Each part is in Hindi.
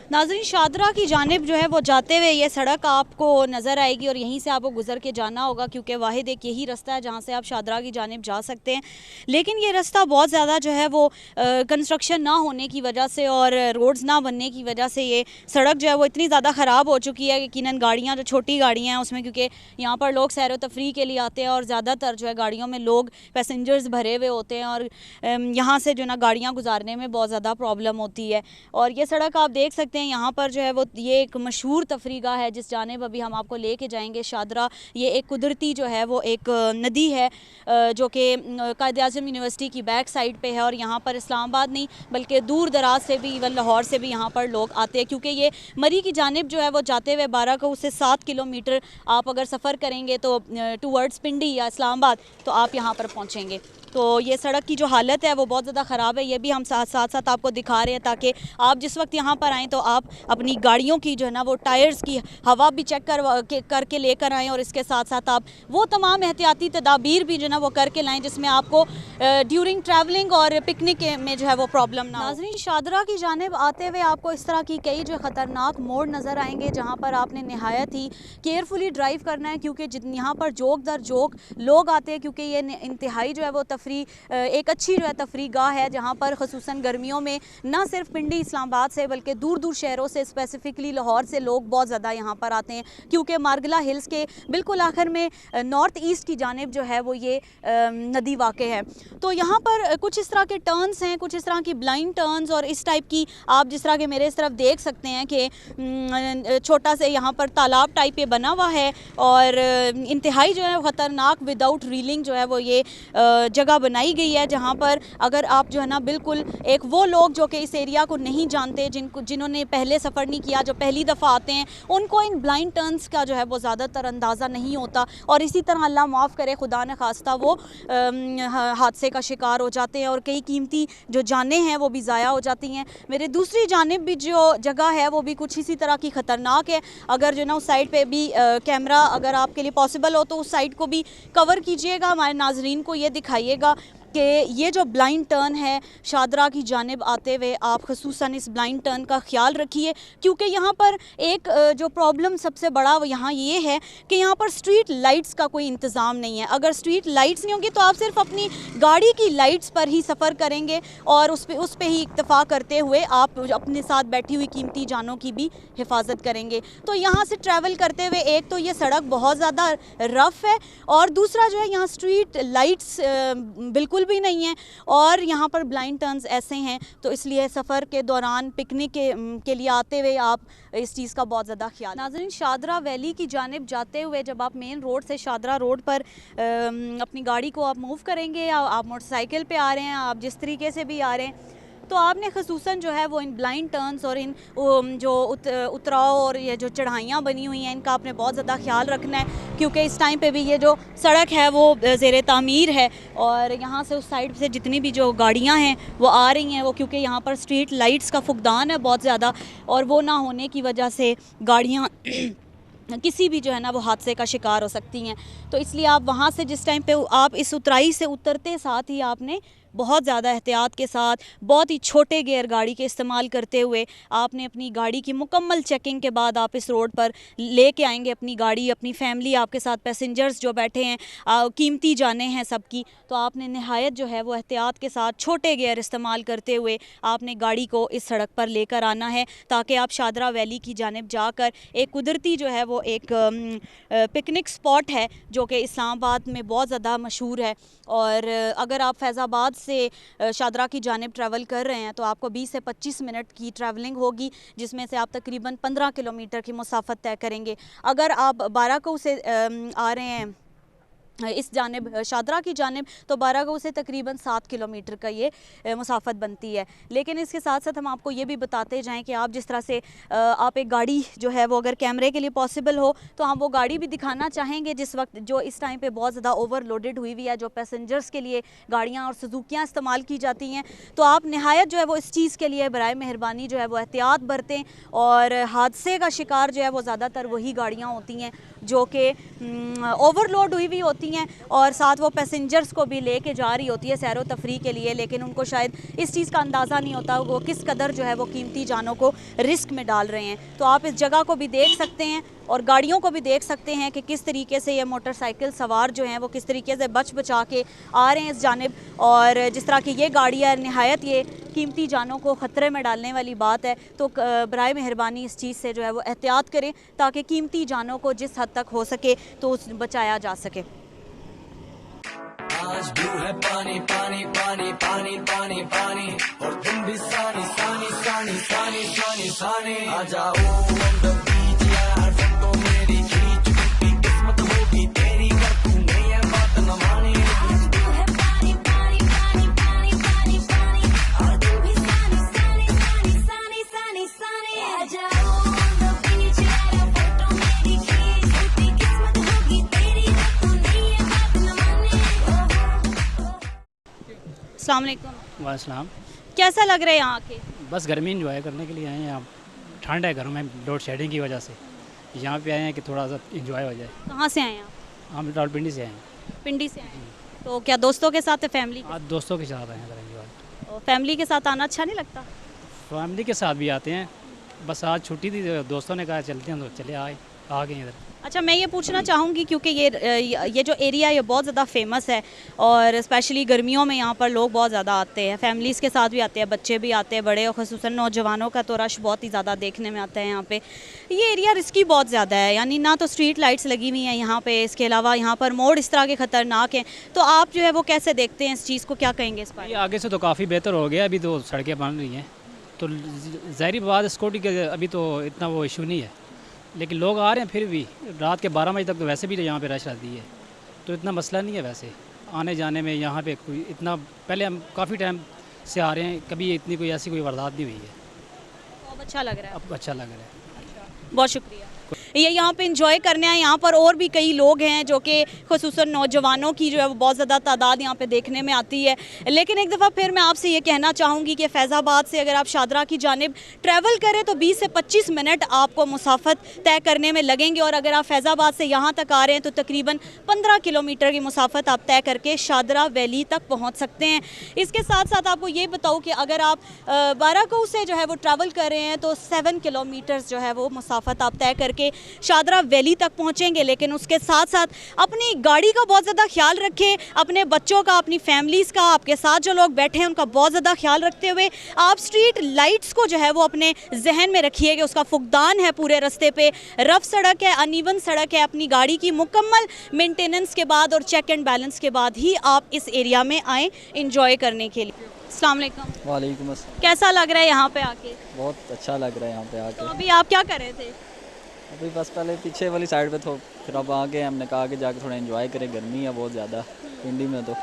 नाज़रीन, शादरा की जानिब जो है वो जाते हुए ये सड़क आपको नज़र आएगी और यहीं से आपको गुजर के जाना होगा, क्योंकि वाहिद एक यही रास्ता है जहाँ से आप शादरा की जानिब जा सकते हैं। लेकिन ये रास्ता बहुत ज़्यादा जो है वो कंस्ट्रक्शन ना होने की वजह से और रोड्स ना बनने की वजह से ये सड़क जो है वो इतनी ज़्यादा ख़राब हो चुकी है। यकीनन गाड़ियाँ जो छोटी गाड़ियाँ हैं उसमें, क्योंकि यहाँ पर लोग सैर व तफरीह के लिए आते हैं और ज़्यादातर जो है गाड़ियों में लोग पैसेंजर्स भरे हुए होते हैं और यहाँ से जो ना गाड़ियाँ गुजारने में बहुत ज़्यादा प्रॉब्लम होती है। और ये सड़क आप देख सकते हैं, यहाँ पर जो है वो ये एक मशहूर तफरीगा है जिस जानिब अभी हम आपको लेके जाएंगे। शादरा ये एक कुदरती जो है वो एक नदी है जो कि कायद-ए-आज़म यूनिवर्सिटी की बैक साइड पे है और यहाँ पर इस्लामाबाद नहीं बल्कि दूर दराज से भी, इवन लाहौर से भी यहाँ पर लोग आते हैं, क्योंकि ये मरी की जानिब जो है वो जाते हुए 12 को उससे 7 किलोमीटर आप अगर सफ़र करेंगे तो टूवर्ड्स पिंडी या इस्लामाबाद तो आप यहाँ पर पहुँचेंगे। तो ये सड़क की जो हालत है वो बहुत ज़्यादा ख़राब है, ये भी हम साथ साथ आपको दिखा रहे हैं ताकि आप जिस वक्त यहाँ पर आएँ तो आप अपनी गाड़ियों की जो है ना वो टायर्स की हवा भी चेक करके लेकर आएँ और इसके साथ साथ आप वो तमाम एहतियाती तदाबीर भी जो है ना वो करके लाएँ जिसमें आपको ड्यूरिंग ट्रैवलिंग और पिकनिक में जो है वो प्रॉब्लम ना हो। नाज़रीन, शादरा की जानिब आते हुए आपको इस तरह की कई जो ख़तरनाक मोड़ नज़र आएंगे जहाँ पर आपने नहायत ही केयरफुली ड्राइव करना है, क्योंकि यहाँ पर जोक दर जोक लोग आते हैं, क्योंकि ये इंतहाई जो है वो एक अच्छी जो है तफरी गाह है जहाँ पर ख़ुसूसन गर्मियों में ना सिर्फ पिंडी इस्लामाबाद से बल्कि दूर दूर शहरों से, स्पेसिफिकली लाहौर से लोग बहुत ज़्यादा यहाँ पर आते हैं, क्योंकि मारगला हिल्स के बिल्कुल आखिर में नॉर्थ ईस्ट की जानिब जो है वो ये नदी वाक़ है। तो यहाँ पर कुछ इस तरह के टर्न्स हैं, कुछ इस तरह की ब्लाइंड टर्न्स और इस टाइप की आप जिस तरह के मेरे इस तरफ देख सकते हैं कि छोटा से यहाँ पर तालाब टाइप ये बना हुआ है और इंतहाई जो है ख़तरनाक विदाउट रीलिंग जो है वो ये जगह बनाई गई है, जहाँ पर अगर आप जो है ना बिल्कुल एक वो लोग जो कि इस एरिया को नहीं जानते, जिन्होंने पहले सफ़र नहीं किया, जो पहली दफ़ा आते हैं, उनको इन ब्लाइंड टर्न्स का जो है वो ज़्यादातर अंदाज़ा नहीं होता और इसी तरह अल्लाह माफ़ करे, खुदा न खास्ता, वो हादसे का शिकार हो जाते हैं और कई कीमती जो जानें हैं वो भी ज़ाया हो जाती हैं। मेरे दूसरी जानिब भी जो जगह है वो भी कुछ इसी तरह की ख़तरनाक है। अगर जो ना उस साइड पे भी कैमरा अगर आपके लिए पॉसिबल हो तो उस साइड को भी कवर कीजिएगा, हमारे नाजरीन को ये दिखाइएगा कि ये जो ब्लाइंड टर्न है शादरा की जानिब आते हुए आप ख़ुसूसन इस ब्लाइंड टर्न का ख्याल रखिए, क्योंकि यहाँ पर एक जो प्रॉब्लम सबसे बड़ा यहाँ ये है कि यहाँ पर स्ट्रीट लाइट्स का कोई इंतज़ाम नहीं है। अगर स्ट्रीट लाइट्स नहीं होंगी तो आप सिर्फ अपनी गाड़ी की लाइट्स पर ही सफ़र करेंगे और उस पर ही इक्तफ़ा करते हुए आप अपने साथ बैठी हुई कीमती जानों की भी हिफाजत करेंगे। तो यहाँ से ट्रैवल करते हुए एक तो ये सड़क बहुत ज़्यादा रफ़ है और दूसरा जो है यहाँ स्ट्रीट लाइट्स बिल्कुल भी नहीं है और यहाँ पर ब्लाइंड टर्न्स ऐसे हैं, तो इसलिए सफ़र के दौरान पिकनिक के लिए आते हुए आप इस चीज़ का बहुत ज़्यादा ख्याल। नाज़रीन, शादरा वैली की जानिब जाते हुए जब आप मेन रोड से शादरा रोड पर अपनी गाड़ी को आप मूव करेंगे या आप मोटरसाइकिल पे आ रहे हैं, आप जिस तरीके से भी आ रहे हैं, तो आपने ख़ुसूसन जो है वो इन ब्लाइंड टर्न्स और इन जो उतराव और ये जो चढ़ाइयाँ बनी हुई हैं इनका आपने बहुत ज़्यादा ख्याल रखना है, क्योंकि इस टाइम पे भी ये जो सड़क है वो ज़ेरे तामीर है और यहाँ से उस साइड से जितनी भी जो गाड़ियाँ हैं वो आ रही हैं, वो क्योंकि यहाँ पर स्ट्रीट लाइट्स का फुकदान है बहुत ज़्यादा और वो ना होने की वजह से गाड़ियाँ किसी भी जो है ना वो हादसे का शिकार हो सकती हैं। तो इसलिए आप वहाँ से जिस टाइम पे आप इस उतराई से उतरते साथ ही आपने बहुत ज़्यादा एहतियात के साथ बहुत ही छोटे गियर गाड़ी के इस्तेमाल करते हुए आपने अपनी गाड़ी की मुकम्मल चेकिंग के बाद आप इस रोड पर लेके आएंगे अपनी गाड़ी, अपनी फैमिली, आपके साथ पैसेंजर्स जो बैठे हैं, कीमती जाने हैं सबकी, तो आपने नहायत जो है वो एहतियात के साथ छोटे गियर इस्तेमाल करते हुए आपने गाड़ी को इस सड़क पर लेकर आना है ताकि आप शादरा वैली की जानिब जाकर एक कुदरती जो है वो एक पिकनिक स्पॉट है जो कि इस्लामाबाद में बहुत ज़्यादा मशहूर है। और अगर आप फैज़ाबाद से शादरा की जानिब ट्रैवल कर रहे हैं तो आपको 20 से 25 मिनट की ट्रैवलिंग होगी, जिसमें से आप तकरीबन 15 किलोमीटर की मुसाफत तय करेंगे। अगर आप 12 को से आ रहे हैं इस जानिब शादरा की जानिब, तो बारागो से तकरीबन 7 किलोमीटर का ये मुसाफत बनती है। लेकिन इसके साथ साथ हम आपको ये भी बताते जाएं कि आप जिस तरह से आप एक गाड़ी जो है वो अगर कैमरे के लिए पॉसिबल हो तो हम वो गाड़ी भी दिखाना चाहेंगे जिस वक्त जो इस टाइम पे बहुत ज़्यादा ओवरलोडेड हुई हुई है, जो पैसेंजर्स के लिए गाड़ियाँ और सुजुकियाँ इस्तेमाल की जाती हैं। तो आप नहायत जो है वो इस चीज़ के लिए बराए मेहरबानी जो है वो एहतियात बरतें, और हादसे का शिकार जो है वो ज़्यादातर वही गाड़ियाँ होती हैं जो कि ओवरलोड हुई हुई होती हैं और साथ वो पैसेंजर्स को भी लेके जा रही होती है सैरो तफरी के लिए, लेकिन उनको शायद इस चीज़ का अंदाज़ा नहीं होता वो किस कदर जो है वो कीमती जानों को रिस्क में डाल रहे हैं। तो आप इस जगह को भी देख सकते हैं और गाड़ियों को भी देख सकते हैं कि किस तरीके से ये मोटरसाइकिल सवार जो हैं वो किस तरीके से बच बचा के आ रहे हैं इस जानिब, और जिस तरह की ये गाड़ी है नहायत ये कीमती जानों को ख़तरे में डालने वाली बात है। तो बराए मेहरबानी इस चीज़ से जो है वो एहतियात करें ताकि कीमती जानों को जिस हद तक हो सके तो बचाया जा सके। आज ब्लू है पानी पानी पानी पानी पानी पानी और तुम भी सानी सानी सानी सानी सानी सानी आ जाओ on the beach यार, सब तो मेरी खींच की किस्मत होगी तेरी, कर तूने ये बात न मानी। आज ब्लू है पानी पानी पानी पानी पानी पानी और तुम भी सानी सानी सानी सानी सानी सानी आ जाओ on the beach यार, सब तो मेरी खींच की किस्मत होगी तेरी, कर तूने ये बात न मानी। अस्सलाम वालेकुम। वालेकुम। कैसा लग रहा है यहाँ के? बस गर्मी इंजॉय करने के लिए आए हैं। यहाँ ठंड है घरों में लोड शेडिंग की वजह से, यहाँ पे आए हैं कि थोड़ा सा इंजॉय हो जाए। कहाँ से आए हैं आप? हम रावलपिंडी से आए हैं। पिंडी से आए हैं। तो क्या दोस्तों के साथ है, फैमिली के आज दोस्तों के साथ आए हैं इंजॉय। साथ? फैमिली के साथ आना अच्छा नहीं लगता? फैमिली के साथ भी आते हैं, बस आज छुट्टी थी, दोस्तों ने कहा चलते हैं तो चले आ गए इधर। अच्छा, मैं ये पूछना चाहूँगी क्योंकि ये जो एरिया है ये बहुत ज़्यादा फेमस है और स्पेशली गर्मियों में यहाँ पर लोग बहुत ज़्यादा आते हैं, फैमिलीज़ के साथ भी आते हैं, बच्चे भी आते हैं, बड़े और ख़ुसूसन नौजवानों का तो रश बहुत ही ज़्यादा देखने में आता है यहाँ पे। ये एरिया रिस्की बहुत ज़्यादा है, यानी ना तो स्ट्रीट लाइट्स लगी हुई हैं यहाँ पे, इसके अलावा यहाँ पर मोड़ इस तरह के ख़तरनाक हैं। तो आप जो है वो कैसे देखते हैं इस चीज़ को, क्या कहेंगे इस पर? ये आगे से तो काफ़ी बेहतर हो गया, अभी तो सड़कें बन रही हैं तो ज़ाहिर बात सिक्योरिटी के अभी तो इतना वो इशू नहीं है, लेकिन लोग आ रहे हैं फिर भी। रात के 12 बजे तक तो वैसे भी यहाँ पे रश रहती है, तो इतना मसला नहीं है वैसे आने जाने में। यहाँ पे कोई इतना, पहले हम काफ़ी टाइम से आ रहे हैं, कभी इतनी कोई ऐसी कोई वारदात नहीं हुई है। तो अब अच्छा लग रहा है? अब अच्छा लग रहा है। बहुत शुक्रिया। ये यहाँ पे इंजॉय करने आए, यहाँ पर और भी कई लोग हैं जो कि ख़ुसूसन नौजवानों की जो है वो बहुत ज़्यादा तादाद यहाँ पे देखने में आती है। लेकिन एक दफ़ा फिर मैं आपसे ये कहना चाहूँगी कि फैज़ाबाद से अगर आप शादरा की जानिब ट्रैवल करें तो 20 से 25 मिनट आपको मुसाफत तय करने में लगेंगे, और अगर आप फैज़ाबाद से यहाँ तक आ रहे हैं तो तकरीबन 15 किलोमीटर की मुसाफत आप तय करके शादरा वैली तक पहुँच सकते हैं। इसके साथ साथ आपको ये बताऊँ कि अगर आप बाराको से जो है वो ट्रैवल कर रहे हैं तो 7 किलोमीटर्स जो है वो मुसाफत आप तय करके शादरा वैली तक पहुंचेंगे। लेकिन उसके साथ साथ अपनी गाड़ी का बहुत ज़्यादा ख्याल रखें, अपने बच्चों का, अपनी फैमिलीज़ का, आपके साथ जो लोग बैठे हैं उनका बहुत ज़्यादा ख्याल रखते हुए आप स्ट्रीट लाइट्स को जो है वो अपने जहन में रखिए कि उसका फुकदान है पूरे रास्ते पे, रफ सड़क है, अनइवन सड़क है। अपनी गाड़ी की मुकम्मल मेंटेनेंस के बाद और चेक एंड बैलेंस के बाद ही आप इस एरिया में आएँ इंजॉय करने के लिए। अस्सलाम वालेकुम। वालेकुम अस्सलाम। कैसा लग रहा है यहाँ पे आके? बहुत अच्छा लग रहा है यहाँ पे आके। तो अभी आप क्या कर रहे थे? अभी बस पहले पीछे वाली साइड पे तो फिर अब आगे हमने कहा कि जाके थोड़ा एंजॉय करें, गर्मी है बहुत ज़्यादा पिंडी में, तो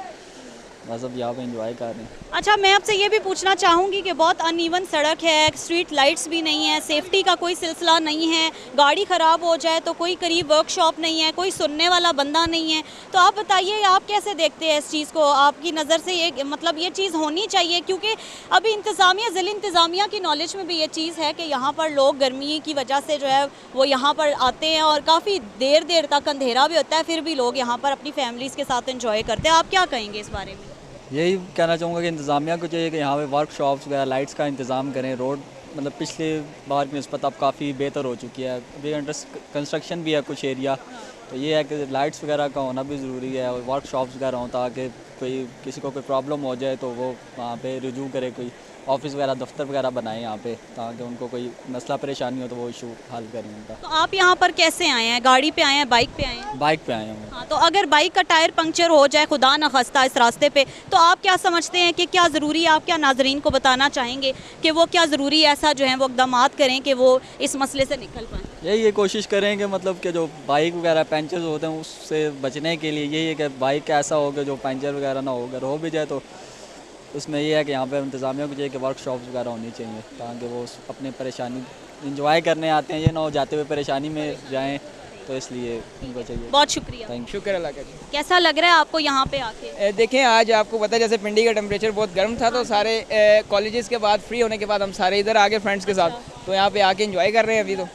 बस अब यहाँ पे एंजॉय कर रहे हैं। अच्छा, मैं आपसे ये भी पूछना चाहूँगी कि बहुत अनइवन सड़क है, स्ट्रीट लाइट्स भी नहीं है, सेफ्टी का कोई सिलसिला नहीं है, गाड़ी ख़राब हो जाए तो कोई करीब वर्कशॉप नहीं है, कोई सुनने वाला बंदा नहीं है। तो आप बताइए आप कैसे देखते हैं इस चीज़ को? आपकी नज़र से ये मतलब ये चीज़ होनी चाहिए, क्योंकि अभी इंतज़ामिया, ज़िला इंतज़ामिया की नॉलेज में भी ये चीज़ है कि यहाँ पर लोग गर्मी की वजह से जो है वो यहाँ पर आते हैं और काफ़ी देर देर तक अंधेरा भी होता है, फिर भी लोग यहाँ पर अपनी फैमिलीज़ के साथ इंजॉय करते हैं। आप क्या कहेंगे इस बारे में? यही कहना चाहूँगा कि इंतज़ामिया को चाहिए कि यहाँ पे वर्कशॉप्स वगैरह लाइट्स का इंतज़ाम करें। रोड मतलब पिछले बार की निस्बत अब काफ़ी बेहतर हो चुकी है, अभी अंडर कंस्ट्रक्शन भी है कुछ एरिया, तो ये है कि लाइट्स वगैरह का होना भी ज़रूरी है और वर्कशॉप्स वगैरह हों ताकि कोई किसी को कोई प्रॉब्लम हो जाए तो वो वहाँ पे रुजू करे, कोई ऑफिस वगैरह दफ्तर वगैरह बनाए यहाँ पे, ताकि उनको कोई मसला परेशानी हो तो वो इशू हल करें उनका। तो आप यहाँ पर कैसे आए हैं, गाड़ी पे आए हैं, बाइक पे आए हैं? बाइक पे आए हैं। हाँ, तो अगर बाइक का टायर पंक्चर हो जाए खुदा न खास्ता इस रास्ते पे, तो आप क्या समझते हैं कि क्या ज़रूरी है, आप क्या नाजरीन को बताना चाहेंगे कि वो क्या ज़रूरी ऐसा जो है वो इक़दामात करें कि वो इस मसले से निकल पाएँ? यही ये कोशिश करें कि मतलब कि जो बाइक वगैरह पंचर होते हैं उससे बचने के लिए यही है कि बाइक का ऐसा होगा जो पंचर वगैरह ना हो, अगर हो भी जाए तो उसमें ये है कि यहाँ पे इंतज़ामिया को चाहिए कि वर्कशॉप्स वगैरह होनी चाहिए, ताकि वो अपनी परेशानी इंजॉय करने आते हैं, ये ना हो जाते हुए परेशानी में जाएं, तो इसलिए उनको चाहिए। बहुत शुक्रिया। Thank you. शुक्र अल्लाह का। कैसा लग रहा है आपको यहाँ पे आके? देखें, आज आपको पता है जैसे पिंडी का टेम्परेचर बहुत गर्म था, तो सारे कॉलेजेस के बाद फ्री होने के बाद हम सारे इधर आ गए फ्रेंड्स के साथ, तो यहाँ पे आके एंजॉय कर रहे हैं अभी तो,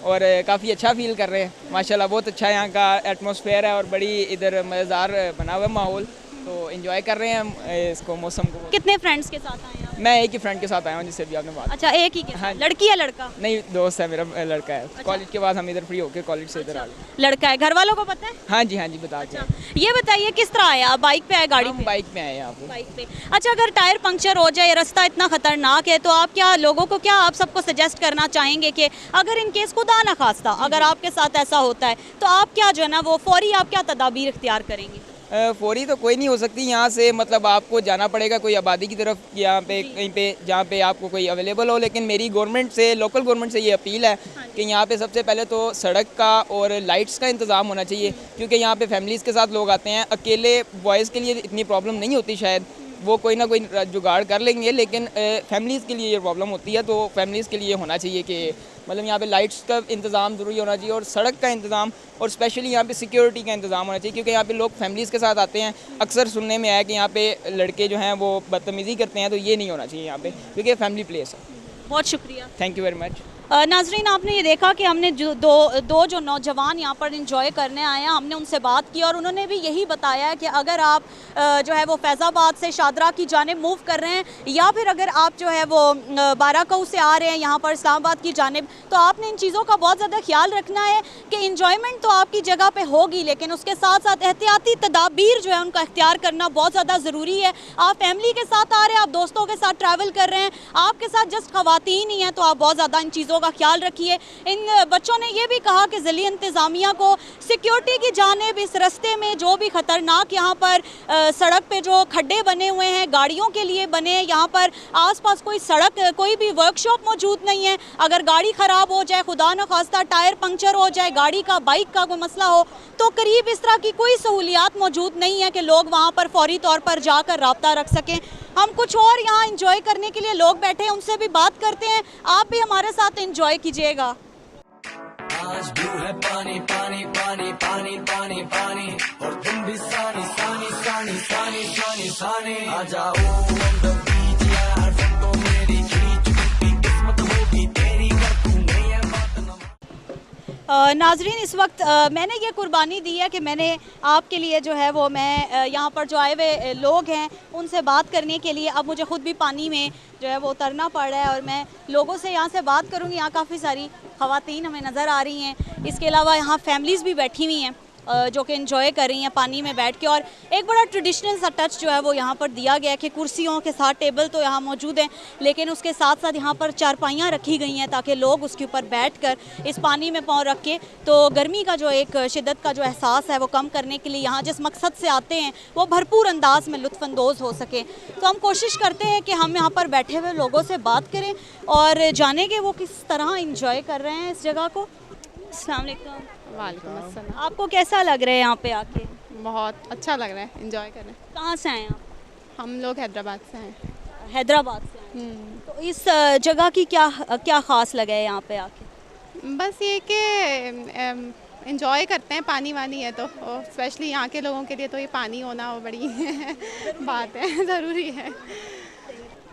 और काफ़ी अच्छा फील कर रहे हैं माशाल्लाह। बहुत अच्छा यहाँ का एटमॉस्फेयर है और बड़ी इधर मज़ेदार बना हुआ है माहौल, तो एंजॉय कर रहे हैं हम इसको मौसम को। कितने फ्रेंड्स के साथ आए हैं आप? मैं एक ही फ्रेंड के साथ आया हूँ जिससे भी आपने बात। अच्छा, एक ही के साथ? हाँ। लड़की है लड़का? नहीं, दोस्त है मेरा, लड़का है। कॉलेज के बाद हम इधर फ्री होके कॉलेज से इधर आ गए। लड़का है, घर वालों को पता है? हाँ जी, हाँ जी, बता दें। ये बताइए किस तरह आए आप, बाइक पे आए, गाड़ी हम पे? बाइक में आए हैं यहाँ पे। बाइक पे। अच्छा, अगर टायर पंक्चर हो जाए, रास्ता इतना खतरनाक है, तो आप क्या लोगों को, क्या आप सबको सजेस्ट करना चाहेंगे कि अगर इन केस खुदा ना खास्ता अगर आपके साथ ऐसा होता है, तो आप क्या जो है ना वो फौरी आप क्या तदाबीर इख्तियार करेंगे? फौरी तो कोई नहीं हो सकती यहाँ से, मतलब आपको जाना पड़ेगा कोई आबादी की तरफ, यहाँ पे कहीं पे जहाँ पे आपको कोई अवेलेबल हो। लेकिन मेरी गवर्नमेंट से, लोकल गवर्नमेंट से ये अपील है कि यहाँ पे सबसे पहले तो सड़क का और लाइट्स का इंतज़ाम होना चाहिए, क्योंकि यहाँ पे फैमिलीज़ के साथ लोग आते हैं। अकेले बॉयज़ के लिए इतनी प्रॉब्लम नहीं होती, शायद वो कोई ना कोई जुगाड़ कर लेंगे, लेकिन फैमिलीज़ के लिए ये प्रॉब्लम होती है। तो फैमिलीज़ के लिए होना चाहिए कि मतलब यहाँ पे लाइट्स का इंतज़ाम ज़रूरी होना चाहिए, और सड़क का इंतज़ाम, और स्पेशली यहाँ पे सिक्योरिटी का इंतज़ाम होना चाहिए, क्योंकि यहाँ पे लोग फैमिलीज़ के साथ आते हैं। अक्सर सुनने में आया कि यहाँ पे लड़के जो हैं वो बदतमीज़ी करते हैं, तो ये नहीं होना चाहिए यहाँ पे, क्योंकि फैमिली प्लेस है। बहुत शुक्रिया। Thank you very much. नाजरीन, आपने ये देखा कि हमने दो जो नौजवान यहाँ पर इंजॉय करने आए हैं, हमने उनसे बात की और उन्होंने भी यही बताया है कि अगर आप जो है वो फैज़ाबाद से शादरा की जानिब मूव कर रहे हैं, या फिर अगर आप जो है वो बाराकऊ से आ रहे हैं यहाँ पर इस्लामाबाद की जानिब, तो आपने इन चीज़ों का बहुत ज़्यादा ख्याल रखना है कि इंजॉयमेंट तो आपकी जगह पे होगी, लेकिन उसके साथ साथ एहतियाती तदाबीर जो है उनका इख्तियार करना बहुत ज़्यादा ज़रूरी है। आप फैमिली के साथ आ रहे हैं, आप दोस्तों के साथ ट्रैवल कर रहे हैं, आपके साथ जस्ट ख़वातीन ही हैं, तो आप बहुत ज़्यादा इन चीज़ों का ख्याल रखिए। इन बच्चों ने ये भी कहा कि ज़िली इंतज़ामिया को सिक्योरिटी की जानिब इस रास्ते में जो भी ख़तरनाक यहाँ पर सड़क पे जो खड्डे बने हुए हैं गाड़ियों के लिए बने हैं, यहाँ पर आसपास कोई सड़क, कोई भी वर्कशॉप मौजूद नहीं है। अगर गाड़ी ख़राब हो जाए, खुदा न खास्ता टायर पंक्चर हो जाए, गाड़ी का, बाइक का कोई मसला हो, तो करीब इस तरह की कोई सहूलियात मौजूद नहीं है कि लोग वहाँ पर फौरी तौर पर जाकर रब्ता रख सकें। हम कुछ और यहाँ इंजॉय करने के लिए लोग बैठे हैं, उनसे भी बात करते हैं। आप भी हमारे साथ इंजॉय कीजिएगा। आज ब्लू है पानी पानी पानी पानी पानी पानी, और तुम भी सानी सानी सानी सानी सानी सानी। आ जाओ on the beach यार, सब तो मेरी खींच की किस्मत होगी तेरी, कर दूंगे ये बात ना। नाजरीन, इस वक्त मैंने ये कुर्बानी दी है कि मैंने आपके लिए जो है वो मैं यहाँ पर जो आए हुए लोग हैं उनसे बात करने के लिए, अब मुझे ख़ुद भी पानी में जो है वो उतरना पड़ रहा है और मैं लोगों से यहाँ से बात करूँगी। यहाँ काफ़ी सारी ख़वातीन हमें नज़र आ रही हैं, इसके अलावा यहाँ फैमिलीज़ भी बैठी हुई हैं जो कि एंजॉय कर रही हैं पानी में बैठ के। और एक बड़ा ट्रेडिशनल सा टच जो है वो यहाँ पर दिया गया है कि कुर्सियों के साथ टेबल तो यहाँ मौजूद हैं, लेकिन उसके साथ साथ यहाँ पर चारपाइयाँ रखी गई हैं ताकि लोग उसके ऊपर बैठकर इस पानी में पाँव रख के तो गर्मी का जो एक शिद्दत का जो एहसास है वो कम करने के लिए यहाँ जिस मकसद से आते हैं वो भरपूर अंदाज में लुत्फ़अंदोज़ हो सके। तो हम कोशिश करते हैं कि हम यहाँ पर बैठे हुए लोगों से बात करें और जाने कि वो किस तरह इंजॉय कर रहे हैं इस जगह को। अस्सलाम वालेकुम। वालेकुम अस्सलाम। आपको कैसा लग रहा है यहाँ पे आके? बहुत अच्छा लग रहा है, एंजॉय कर रहे हैं। कहाँ से आए आप? हम लोग हैदराबाद से हैं। हैदराबाद से आए। तो इस जगह की क्या क्या ख़ास लगा है यहाँ पे आके? बस ये कि एंजॉय करते हैं, पानी वानी है तो स्पेशली यहाँ के लोगों के लिए तो ये पानी होना वो बड़ी बात है, ज़रूरी है।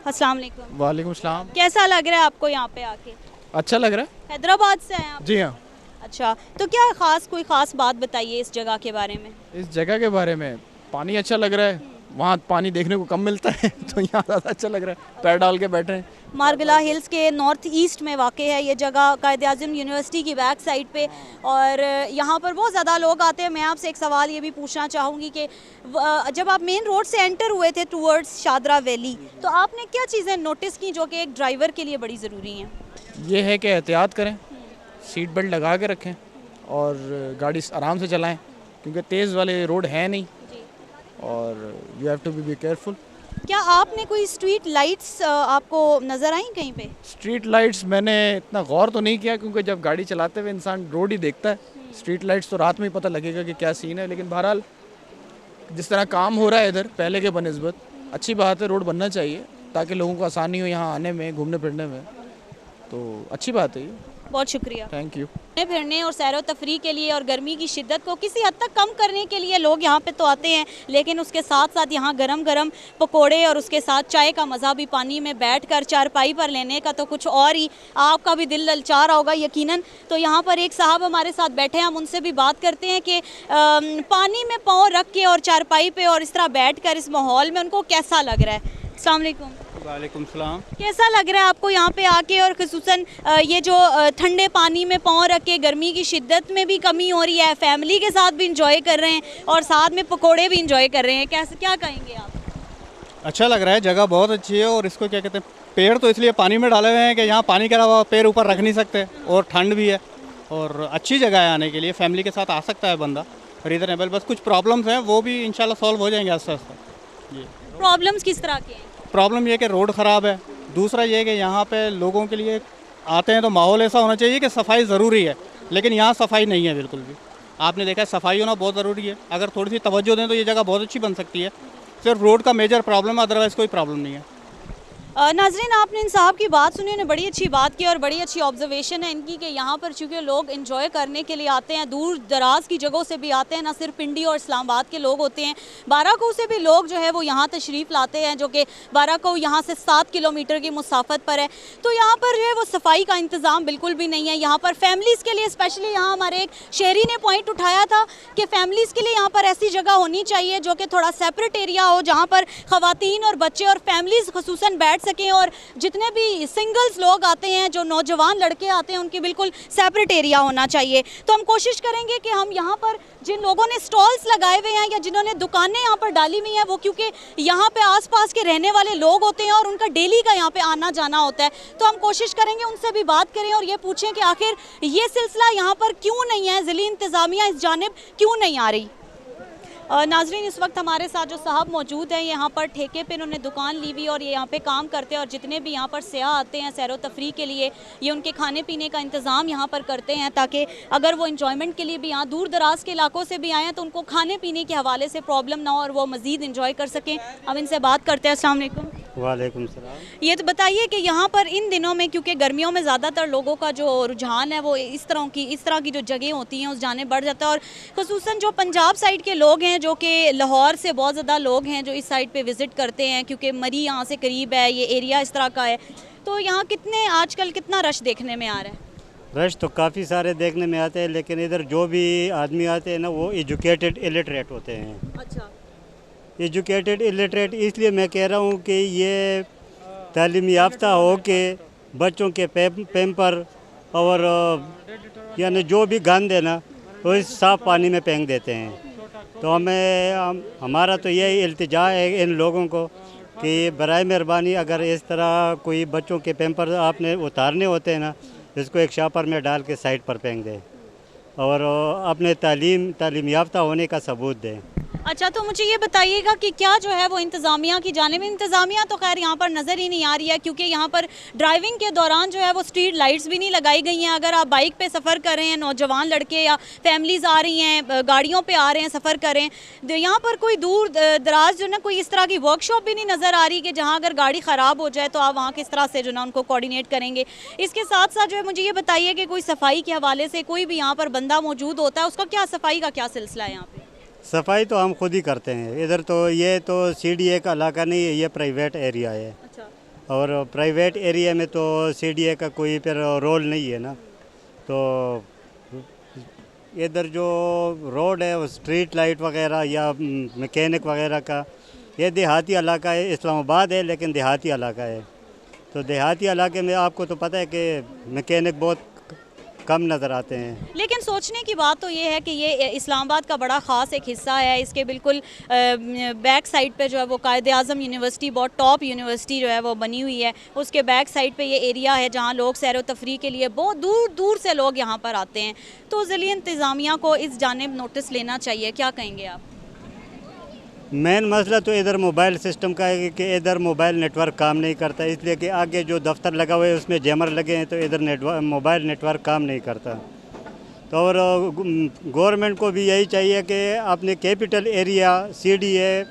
अस्सलाम वालेकुम। वालेकुम सलाम। कैसा लग रहा है आपको यहाँ पे आके? अच्छा लग रहा है। हैदराबाद से आए आप? जी हाँ। अच्छा, तो क्या खास कोई ख़ास बात बताइए इस जगह के बारे में। इस जगह के बारे में पानी अच्छा लग रहा है, वहाँ पानी देखने को कम मिलता है तो यहाँ ज़्यादा अच्छा लग रहा है, पैर डाल के बैठे हैं। मारगला हिल्स के नॉर्थ ईस्ट में वाक़ है ये जगह, कायद-ए-आज़म यूनिवर्सिटी की बैक साइड पे, और यहाँ पर बहुत ज़्यादा लोग आते हैं। मैं आपसे एक सवाल ये भी पूछना चाहूँगी कि जब आप मेन रोड से एंटर हुए थे टूवर्ड्स शादरा वैली, तो आपने क्या चीज़ें नोटिस की जो कि एक ड्राइवर के लिए बड़ी ज़रूरी हैं? ये है कि एहतियात करें, सीट बेल्ट लगा के रखें और गाड़ी आराम से चलाएं क्योंकि तेज़ वाले रोड है नहीं, और you have to be careful. क्या आपने कोई स्ट्रीट लाइट्स आपको नज़र आई कहीं पे? स्ट्रीट लाइट्स मैंने इतना गौर तो नहीं किया क्योंकि जब गाड़ी चलाते हुए इंसान रोड ही देखता है, स्ट्रीट लाइट्स तो रात में ही पता लगेगा कि क्या सीन है। लेकिन बहरहाल जिस तरह काम हो रहा है इधर पहले के बनिस्बत अच्छी बात है, रोड बनना चाहिए ताकि लोगों को आसानी हो यहाँ आने में, घूमने फिरने में, तो अच्छी बात है ये। बहुत शुक्रिया। Thank you. घूमने फिरने और सैर व तफरी के लिए और गर्मी की शिद्दत को किसी हद तक कम करने के लिए लोग यहाँ पे तो आते हैं, लेकिन उसके साथ साथ यहाँ गरम गरम पकोड़े और उसके साथ चाय का मज़ा भी पानी में बैठकर चारपाई पर लेने का तो कुछ और ही, आपका भी दिल ललचा रहा होगा यकीनन। तो यहाँ पर एक साहब हमारे साथ बैठे हैं, हम उनसे भी बात करते हैं कि पानी में पाँव रख के और चारपाई पर और इस तरह बैठ कर इस माहौल में उनको कैसा लग रहा है। अस्सलाम वालेकुम। वालेकुम सलाम। कैसा लग रहा है आपको यहाँ पे आके, और खुसूसन ये जो ठंडे पानी में पाँव रख के गर्मी की शिद्दत में भी कमी हो रही है, फैमिली के साथ भी इंजॉय कर रहे हैं और साथ में पकोड़े भी इंजॉय कर रहे हैं, कैसे क्या कहेंगे आप? अच्छा लग रहा है, जगह बहुत अच्छी है। और इसको क्या कहते हैं, पेड़ तो इसलिए पानी में डाले हुए हैं कि यहाँ पानी के अलावा पेड़ ऊपर रख नहीं सकते, और ठंड भी है और अच्छी जगह है आने के लिए। फैमिली के साथ आ सकता है बंदा, रीज़नेबल। बस कुछ प्रॉब्लम्स हैं वो भी इंशाल्लाह सॉल्व हो जाएंगे आस्ते आस्ते। ये प्रॉब्लम्स किस तरह के हैं? प्रॉब्लम ये कि रोड ख़राब है, दूसरा ये कि यहाँ पे लोगों के लिए आते हैं तो माहौल ऐसा होना चाहिए कि सफाई ज़रूरी है, लेकिन यहाँ सफाई नहीं है बिल्कुल भी। आपने देखा है सफाई होना बहुत ज़रूरी है, अगर थोड़ी सी तवज्जो दें तो ये जगह बहुत अच्छी बन सकती है। सिर्फ रोड का मेजर प्रॉब्लम है, अदरवाइज़ कोई प्रॉब्लम नहीं है। नाजरीन, आपने इन साहब की बात सुनी, उन्होंने बड़ी अच्छी बात की और बड़ी अच्छी ऑब्जर्वेशन है इनकी कि यहाँ पर चूँकि लोग एंजॉय करने के लिए आते हैं, दूर दराज की जगहों से भी आते हैं, ना सिर्फ पिंडी और इस्लामाबाद के लोग होते हैं, बाराको से भी लोग जो है वो यहाँ तशरीफ़ लाते हैं, जो कि बाराको यहाँ से 7 किलोमीटर की मुसाफत पर है। तो यहाँ पर जो है वो सफाई का इंतज़ाम बिल्कुल भी नहीं है। यहाँ पर फैमिलीज़ के लिए स्पेशली, यहाँ हमारे एक शहरी ने पॉइंट उठाया था कि फैमिलीज़ के लिए यहाँ पर ऐसी जगह होनी चाहिए जो कि थोड़ा सेपरेट एरिया हो, जहाँ पर ख़वातीन और बच्चे और फैमिलीज़ खुसूसन बैठ सकें, और जितने भी सिंगल्स लोग आते हैं, जो नौजवान लड़के आते हैं, उनकी बिल्कुल सेपरेट एरिया होना चाहिए। तो हम कोशिश करेंगे कि हम यहाँ पर जिन लोगों ने स्टॉल्स लगाए हुए हैं या जिन्होंने दुकानें यहाँ पर डाली हुई हैं, वो क्योंकि यहाँ पे आसपास के रहने वाले लोग होते हैं और उनका डेली का यहाँ पे आना जाना होता है, तो हम कोशिश करेंगे उनसे भी बात करें और ये पूछें कि आखिर ये सिलसिला यहाँ पर क्यों नहीं है, ज़िली इंतज़ामिया इस जानिब क्यों नहीं आ रही। नाजरीन, इस वक्त हमारे साथ जो साहब मौजूद हैं, यहाँ पर ठेके पे इन्होंने दुकान ली हुई और ये यहाँ पे काम करते हैं, और जितने भी यहाँ पर सयाह आते हैं सैर व तफरी के लिए, ये उनके खाने पीने का इंतज़ाम यहाँ पर करते हैं, ताकि अगर वो इंजॉयमेंट के लिए भी यहाँ दूर दराज के इलाकों से भी आए हैं तो उनको खाने पीने के हवाले से प्रॉब्लम ना हो और वो मज़ीद इंजॉय कर सकें। अब इनसे बात करते हैं। अस्सलाम वालेकुम। वालेकुम सलाम। ये तो बताइए कि यहाँ पर इन दिनों में, क्योंकि गर्मियों में ज़्यादातर लोगों का जो रुझान है वो इस तरह की जो जगह होती हैं उस जाने बढ़ जाता है, और खुसूसन जो पंजाब साइड के लोग हैं, जो कि लाहौर से बहुत ज़्यादा लोग हैं जो इस साइड पे विज़िट करते हैं, क्योंकि मरी यहाँ से करीब है, ये एरिया इस तरह का है, तो यहाँ आजकल कितना रश देखने में आ रहा है? रश तो काफ़ी सारे देखने में आते हैं, लेकिन इधर जो भी आदमी आते हैं ना वो एजुकेटेड इलिटरेट होते हैं। अच्छा। एजुकेटेड इलिटरेट इसलिए मैं कह रहा हूँ कि ये तालीम याफ्ता हो के बच्चों के पैम्पर और यानी जो भी गंद है ना वो इस साफ़ पानी में फेंक देते हैं। तो हमारा तो यही इल्तिजा है इन लोगों को कि बराए मेहरबानी अगर इस तरह कोई बच्चों के पैम्पर आपने उतारने होते हैं ना, इसको एक शापर में डाल के साइड पर फेंक दें और अपने तालीम याफ्ता होने का सबूत दें। अच्छा, तो मुझे ये बताइएगा कि क्या जो है वो इंतज़ामिया की जानिब, इंतज़ामिया तो खैर यहाँ पर नज़र ही नहीं आ रही है, क्योंकि यहाँ पर ड्राइविंग के दौरान जो है वो स्ट्रीट लाइट्स भी नहीं लगाई गई हैं। अगर आप बाइक पे सफ़र कर रहे हैं, नौजवान लड़के या फैमिलीज़ आ रही हैं, गाड़ियों पे आ रहे हैं, सफ़र कर रहे हैं, तो यहाँ पर कोई दूर दराज जो ना कोई इस तरह की वर्कशॉप भी नहीं नज़र आ रही कि जहाँ अगर गाड़ी ख़राब हो जाए तो आप वहाँ किस तरह से जो ना उनको कोऑर्डिनेट करेंगे। इसके साथ साथ जो है मुझे ये बताइए कि कोई सफाई के हवाले से कोई भी यहाँ पर बंदा मौजूद होता है, उसका क्या सफाई का क्या सिलसिला है यहाँ पर? सफाई तो हम खुद ही करते हैं इधर। तो ये तो CDA का इलाका नहीं है, ये प्राइवेट एरिया है। अच्छा। और प्राइवेट एरिया में तो CDA का कोई फिर रोल नहीं है ना। तो इधर जो रोड है वो स्ट्रीट लाइट वगैरह या मैकेनिक वगैरह का ये देहाती इलाका है, इस्लामाबाद है लेकिन देहाती इलाका है। तो देहाती इलाके में आपको तो पता है कि मैकेनिक बहुत कम नज़र आते हैं। लेकिन सोचने की बात तो ये है कि ये इस्लामाबाद का बड़ा ख़ास एक हिस्सा है। इसके बिल्कुल बैक साइड पे जो है वो कायद आज़म यूनिवर्सिटी, बहुत टॉप यूनिवर्सिटी जो है वो बनी हुई है। उसके बैक साइड पे ये एरिया है जहाँ लोग सैर व तफरी के लिए बहुत दूर दूर से लोग यहाँ पर आते हैं। तो ज़िली इंतज़ामिया को इस जानिब नोटिस लेना चाहिए, क्या कहेंगे आप? मेन मसला तो इधर मोबाइल सिस्टम का है कि इधर मोबाइल नेटवर्क काम नहीं करता, इसलिए कि आगे जो दफ्तर लगा हुआ है उसमें जैमर लगे हैं, तो इधर मोबाइल नेटवर्क काम नहीं करता। तो और गवर्नमेंट को भी यही चाहिए कि अपने कैपिटल एरिया CDA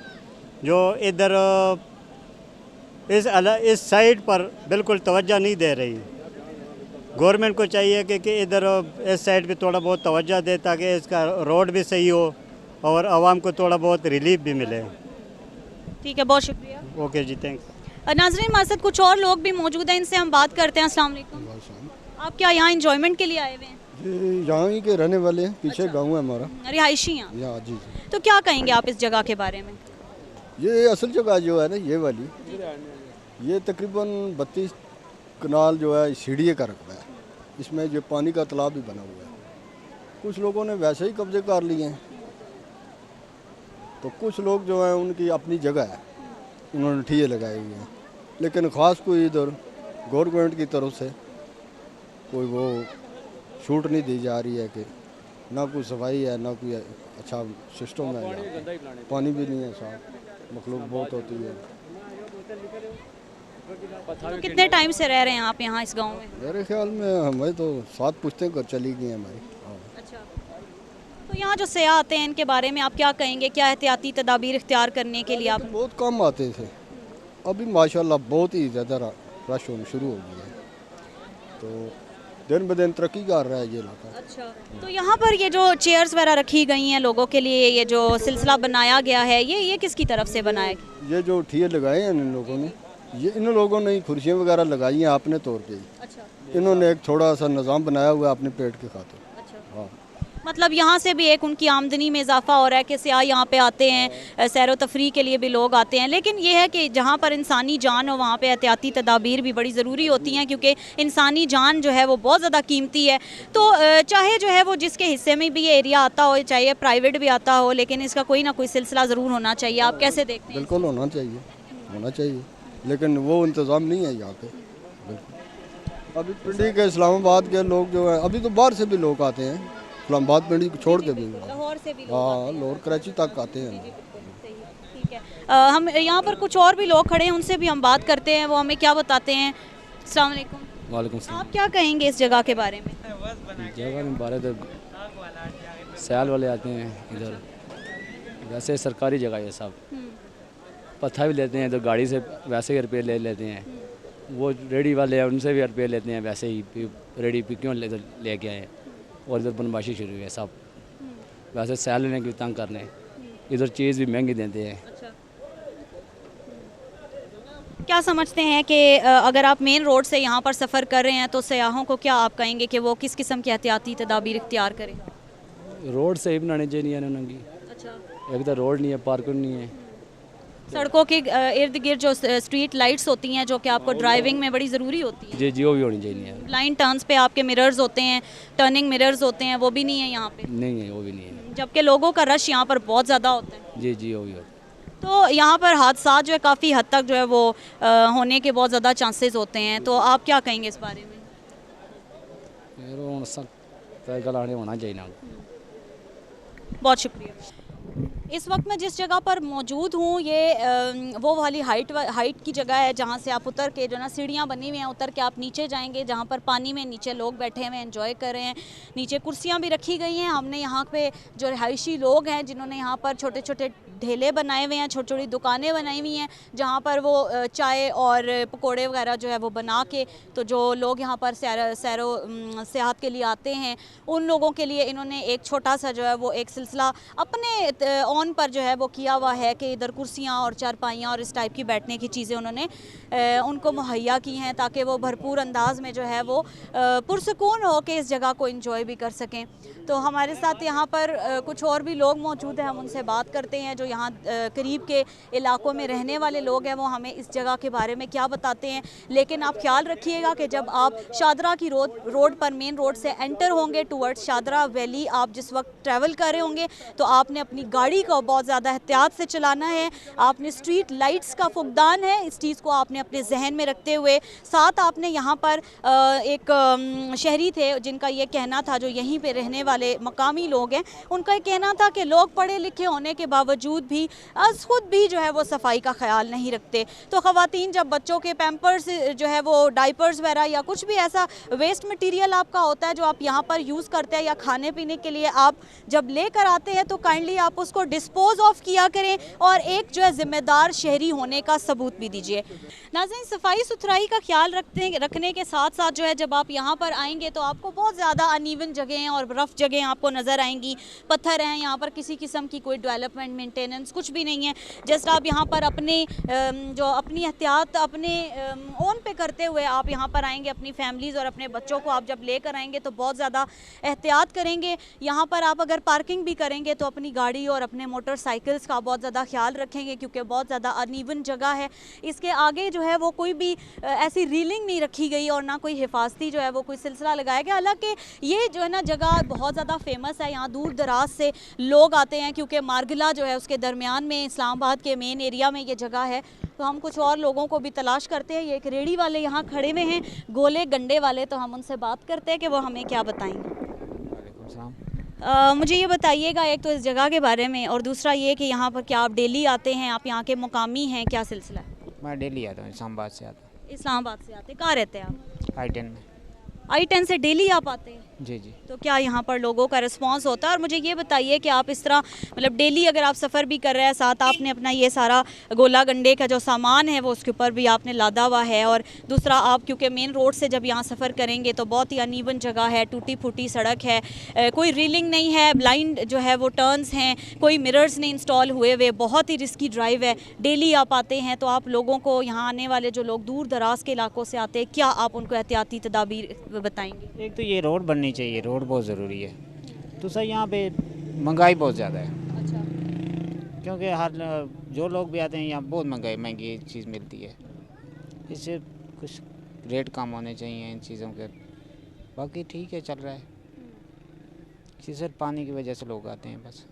जो इधर इस साइड पर बिल्कुल तवज्जो नहीं दे रही। गवर्नमेंट को चाहिए कि इधर इस साइड पे थोड़ा बहुत तवज्जो दे ताकि इसका रोड भी सही हो और आवाम को थोड़ा बहुत रिलीफ भी मिले। ठीक है, बहुत शुक्रिया। ओके जी, थैंक्स। नाज़रीन, हमारे साथ कुछ और लोग भी मौजूद हैं, इनसे हम बात करते हैं। अस्सलाम वालेकुम। आप क्या यहाँ इंजॉयमेंट के लिए आए हुए हैं? जी, यहाँ ही के रहने वाले हैं, पीछे गांव है हमारा, रिहायशी हैं? यहाँ जी जी। तो क्या कहेंगे आप इस जगह के बारे में? ये असल जगह जो है ना, ये वाली, ये तकरीबन 32 कनाल जो है CDA का रकबा है। इसमें जो पानी का तालाब भी बना हुआ है। कुछ लोगों ने वैसे ही कब्जे कर लिए हैं, तो कुछ लोग जो हैं उनकी अपनी जगह है, उन्होंने ठिये लगाए हुए हैं। लेकिन ख़ास कोई इधर गवर्नमेंट की तरफ से कोई वो छूट नहीं दी जा रही है कि ना कोई सफाई है, ना कोई अच्छा सिस्टम है, पानी भी नहीं है साफ, मखलूक बहुत होती है। तो कितने टाइम से रह रहे हैं आप यहाँ इस गांव में? मेरे ख्याल में हमें तो 7 पुश्तें कर चली गई हैं हमारी। अच्छा, तो यहाँ जो सयाह आते हैं इनके बारे में आप क्या कहेंगे? क्या एहतियाती तदाबीर इख्तियार करने के लिए आप? बहुत कम आते थे, अभी माशाल्लाह बहुत ही ज़्यादा रश होना शुरू हो गया है, तो दिन ब दिन तरक्की कर रहा है ये इलाका। अच्छा, तो यहाँ पर ये जो चेयर्स वगैरह रखी गई हैं लोगों के लिए, ये जो सिलसिला बनाया गया है, ये किसकी तरफ से बनाया गया? ये जो ठिये लगाए हैं इन लोगों ने, ये इन लोगों ने कुर्सियाँ वगैरह लगाई हैं अपने तौर पे ही। अच्छा, इन्होंने एक थोड़ा सा निज़ाम बनाया हुआ है अपने पेट के खातिर। अच्छा, हाँ, मतलब यहाँ से भी एक उनकी आमदनी में इजाफा हो रहा है कि सयाह यहाँ पे आते हैं, सैर व तफरी के लिए भी लोग आते हैं। लेकिन ये है कि जहाँ पर इंसानी जान हो वहाँ पे एहतियाती तदाबीर भी बड़ी ज़रूरी होती हैं, क्योंकि इंसानी जान जो है वो बहुत ज़्यादा कीमती है। तो चाहे जो है वो जिसके हिस्से में भी ये एरिया आता हो, चाहे प्राइवेट भी आता हो, लेकिन इसका कोई ना कोई सिलसिला ज़रूर होना चाहिए। आप कैसे देखते हैं? बिल्कुल होना चाहिए, लेकिन वो इंतज़ाम नहीं है यहाँ पे। बिल्कुल अभी पिंडी के इस्लामाबाद के लोग जो है, अभी तो बाहर से भी लोग आते हैं, इस्लामाबाद पिंडी को छोड़ के भी, लाहौर से भी लोग हाँ, लाहौर कराची तक आते हैं। ठीक है, हम यहाँ पर कुछ और भी लोग खड़े हैं, उनसे भी हम बात करते हैं, वो हमें क्या बताते हैं। अस्सलाम वालेकुम। वालेकुम सलाम। आप क्या कहेंगे इस जगह के बारे में? जगह में बारे तो सयाल वाले आते हैं इधर, वैसे सरकारी जगह है सब, पत्थर भी लेते हैं तो गाड़ी से वैसे ही रुपये ले लेते हैं। वो रेडी वाले हैं उनसे भी रुपये लेते हैं, वैसे ही रेडी पे क्यों लेके आए, और इधर बनबाशी शुरू है सब, वैसे सैल लेने की तंग करने, इधर चीज़ भी महंगी देते हैं। क्या समझते हैं कि अगर आप मेन रोड से यहाँ पर सफ़र कर रहे हैं तो सयाहों को क्या आप कहेंगे कि वो किस किस्म की एहतियाती तदाबीर इख्तियार करें? रोड सही बनानी चाहिए उनकी। अच्छा, एक तो रोड नहीं है, पार्किंग नहीं है, सड़कों के इर्द गिर्द जो स्ट्रीट लाइट्स होती हैं जो कि आपको ड्राइविंग में बड़ी ज़रूरी होती है, जी वो भी होनी चाहिए। ब्लाइंड टर्न्स पे आपके मिरर्स होते हैं, टर्निंग मिरर्स होते हैं, वो भी नहीं है यहाँ पे। नहीं है, वो भी नहीं है, जबकि लोगों का रश यहाँ पर बहुत ज़्यादा होता है। जी वो भी होता है। तो यहाँ पर हादसा जो है काफ़ी हद तक जो है वो होने के बहुत ज़्यादा चांसेस होते हैं। तो आप क्या कहेंगे इस बारे में? होना चाहिए ना। बहुत शुक्रिया। इस वक्त मैं जिस जगह पर मौजूद हूँ ये वो वाली हाइट की जगह है जहाँ से आप उतर के जो ना सीढ़ियाँ बनी हुई हैं, उतर के आप नीचे जाएंगे जहाँ पर पानी में नीचे लोग बैठे हुए एंजॉय कर रहे हैं। नीचे कुर्सियाँ भी रखी गई हैं। हमने यहाँ पे जो रिहायशी लोग हैं जिन्होंने यहाँ पर छोटे छोटे ढेले बनाए हुए हैं, छोटी छोटी दुकानें बनाई हुई हैं जहाँ पर वो चाय और पकोड़े वगैरह जो है वो बना के, तो जो लोग यहाँ पर सेहत के लिए आते हैं उन लोगों के लिए इन्होंने एक छोटा सा जो है वो एक सिलसिला अपने लॉन पर जो है वो किया हुआ है कि इधर कुर्सियाँ और चारपाइयाँ और इस टाइप की बैठने की चीज़ें उन्होंने उनको मुहैया की हैं ताकि वो भरपूर अंदाज में जो है वो पुरसकून हो के इस जगह को एंजॉय भी कर सकें। तो हमारे साथ यहाँ पर कुछ और भी लोग मौजूद हैं, हम उनसे बात करते हैं जो यहाँ करीब के इलाकों में रहने वाले लोग हैं, वो हमें इस जगह के बारे में क्या बताते हैं। लेकिन आप ख्याल रखिएगा कि जब आप शादरा की रोड पर मेन रोड से एंटर होंगे टूवर्ड्स शादरा वैली, आप जिस वक्त ट्रैवल कर रहे होंगे तो आपने अपनी गाड़ी को बहुत ज़्यादा एहतियात से चलाना है। आपने स्ट्रीट लाइट्स का फुकदान है, इस चीज़ को आपने अपने जहन में रखते हुए, साथ आपने यहाँ पर एक शहरी थे जिनका ये कहना था, जो यहीं पे रहने वाले मकामी लोग हैं, उनका ये कहना था कि लोग पढ़े लिखे होने के बावजूद भी खुद भी जो है वो सफाई का ख्याल नहीं रखते। तो ख़वातीन जब बच्चों के पैम्पर्स जो है वो डाइपर्स वगैरह या कुछ भी ऐसा वेस्ट मटेरियल आपका होता है जो आप यहाँ पर यूज़ करते हैं या खाने पीने के लिए आप जब लेकर आते हैं तो काइंडली आप उसको डिस्पोज ऑफ किया करें और एक जो है ज़िम्मेदार शहरी होने का सबूत भी दीजिए। नाज़रीन, सफाई सुथराई का ख्याल रखने के साथ साथ जो है जब आप यहाँ पर आएंगे तो आपको बहुत ज़्यादा अनइवन जगहें और रफ़ जगहें आपको नज़र आएंगी। पत्थर हैं, यहाँ पर किसी किस्म की कोई डेवलपमेंट मेंटेनेंस कुछ भी नहीं है। जस्ट आप यहाँ पर अपनी एहतियात अपने ओन पे करते हुए आप यहाँ पर आएंगे। अपनी फैमिलीज़ और अपने बच्चों को आप जब लेकर आएंगे तो बहुत ज़्यादा एहतियात करेंगे। यहाँ पर आप अगर पार्किंग भी करेंगे तो अपनी गाड़ी और अपने मोटरसाइकिल्स का बहुत ज़्यादा ख्याल रखेंगे क्योंकि बहुत ज़्यादा अनइवन जगह है। इसके आगे जो है वो कोई भी ऐसी रीलिंग नहीं रखी गई और ना कोई हिफाजती जो है वो कोई सिलसिला लगाया गया। हालांकि ये जो है ना जगह बहुत ज़्यादा फेमस है, यहाँ दूर दराज से लोग आते हैं क्योंकि मारगिला जो है उसके दरमियान में इस्लामाबाद के मेन एरिया में ये जगह है। तो हम कुछ और लोगों को भी तलाश करते हैं। ये एक रेडी वाले यहाँ खड़े हुए हैं, गोले गंडे वाले, तो हम उनसे बात करते हैं कि वो हमें क्या बताएंगे। मुझे ये बताइएगा एक तो इस जगह के बारे में और दूसरा ये कि यहाँ पर क्या आप डेली आते हैं, आप यहाँ के मुकामी हैं, क्या सिलसिला है? मैं डेली आता हूँ, इस्लामाबाद से आता हूँ। इस्लामाबाद से आते, कहाँ रहते हैं आप? I-10 में। I-10 से डेली आप आते हैं? जी जी। तो क्या यहाँ पर लोगों का रिस्पांस होता है? और मुझे ये बताइए कि आप इस तरह मतलब डेली अगर आप सफ़र भी कर रहे हैं, साथ आपने अपना ये सारा गोला गंडे का जो सामान है वो उसके ऊपर भी आपने लादा हुआ है, और दूसरा आप क्योंकि मेन रोड से जब यहाँ सफ़र करेंगे तो बहुत ही अनइवन जगह है, टूटी फूटी सड़क है, कोई रीलिंग नहीं है, ब्लाइंड जो है वो टर्न्स हैं, कोई मिरर्स नहीं इंस्टॉल हुए हुए, बहुत ही रिस्की ड्राइव है। डेली आप आते हैं तो आप लोगों को, यहाँ आने वाले जो लोग दूर दराज के इलाकों से आते हैं, क्या आप उनको एहतियाती तदाबीर बताएँगे? एक तो ये रोड बननी चाहिए, रोड बहुत ज़रूरी है। दूसरा यहाँ पे महंगाई बहुत ज़्यादा है। अच्छा। क्योंकि हर जो लोग भी आते हैं यहाँ बहुत महंगी चीज़ मिलती है, इससे कुछ रेट कम होने चाहिए इन चीज़ों के। बाकी ठीक है, चल रहा है। सिर्फ पानी की वजह से लोग आते हैं, बस